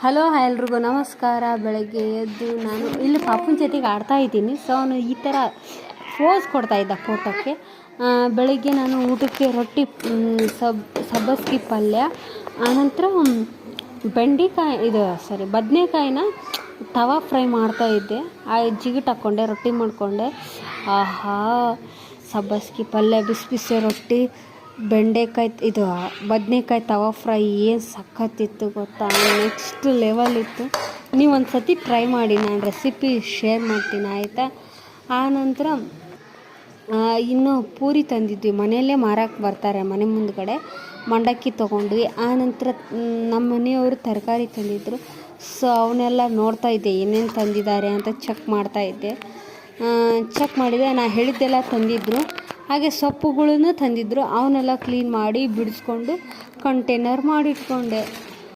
Hello ಎಲ್ರಿಗೂ ನಮಸ್ಕಾರ. ಬೆಳಗ್ಗೆ ಎದ್ದು ನಾನು ಇಲ್ಲಿ ಪಾಪುನ ಜೊತೆಗೆ ಆಡ್ತಾ ಇದ್ದೀನಿ. ಸೊ ಅವನು ಈ ಥರ ಪೋಸ್ ಕೊಡ್ತಾ ಇದ್ದ ಫೋಟೋಕ್ಕೆ. ಬೆಳಗ್ಗೆ ನಾನು ಊಟಕ್ಕೆ ರೊಟ್ಟಿ, ಸಬ್ಬಸ್ಗೆ ಪಲ್ಯ, ಆನಂತರ ಬದನೇಕಾಯಿನ ತವಾ ಫ್ರೈ ಮಾಡ್ತಾಯಿದ್ದೆ. ಜಿಗಿಟ್ ಹಾಕ್ಕೊಂಡೆ, ರೊಟ್ಟಿ ಮಾಡಿಕೊಂಡೆ. ಆಹಾ, ಸಬ್ಬಸ್ಗೆ ಪಲ್ಯ, ಬಿಸಿ ಬಿಸಿ ರೊಟ್ಟಿ, ಬದನೇಕಾಯಿ ತವಾ ಫ್ರೈ ಏನು ಸಖತ್ತಿತ್ತು ಗೊತ್ತಾ. ನೆಕ್ಸ್ಟ್ ಲೆವೆಲ್ ಇತ್ತು. ನೀವು ಒಂದು ಸತಿ ಟ್ರೈ ಮಾಡಿ, ನಾನು ರೆಸಿಪಿ ಶೇರ್ ಮಾಡ್ತೀನಿ ಆಯಿತಾ. ಆನಂತರ ಇನ್ನು ಪೂರಿ ತಂದಿದ್ವಿ, ಮನೆಯಲ್ಲೇ ಮಾರಕ್ಕೆ ಬರ್ತಾರೆ ಮನೆ ಮುಂದ್ಗಡೆ. ಮಂಡಕ್ಕಿ ತೊಗೊಂಡ್ವಿ. ಆನಂತರ ನಮ್ಮ ಮನೆಯವರು ತರಕಾರಿ ತಂದಿದ್ದರು. ಸೊ ಅವನ್ನೆಲ್ಲ ನೋಡ್ತಾಯಿದ್ದೆ, ಏನೇನು ತಂದಿದ್ದಾರೆ ಅಂತ ಚೆಕ್ ಮಾಡಿದೆ. ನಾನು ಹೇಳಿದ್ದೆಲ್ಲ ತಂದಿದ್ದರು. ಹಾಗೆ ಸೊಪ್ಪುಗಳನ್ನು ತಂದಿದ್ದರು. ಅವನ್ನೆಲ್ಲ ಕ್ಲೀನ್ ಮಾಡಿ ಬಿಡಿಸ್ಕೊಂಡು ಕಂಟೈನರ್ ಮಾಡಿಟ್ಕೊಂಡೆ.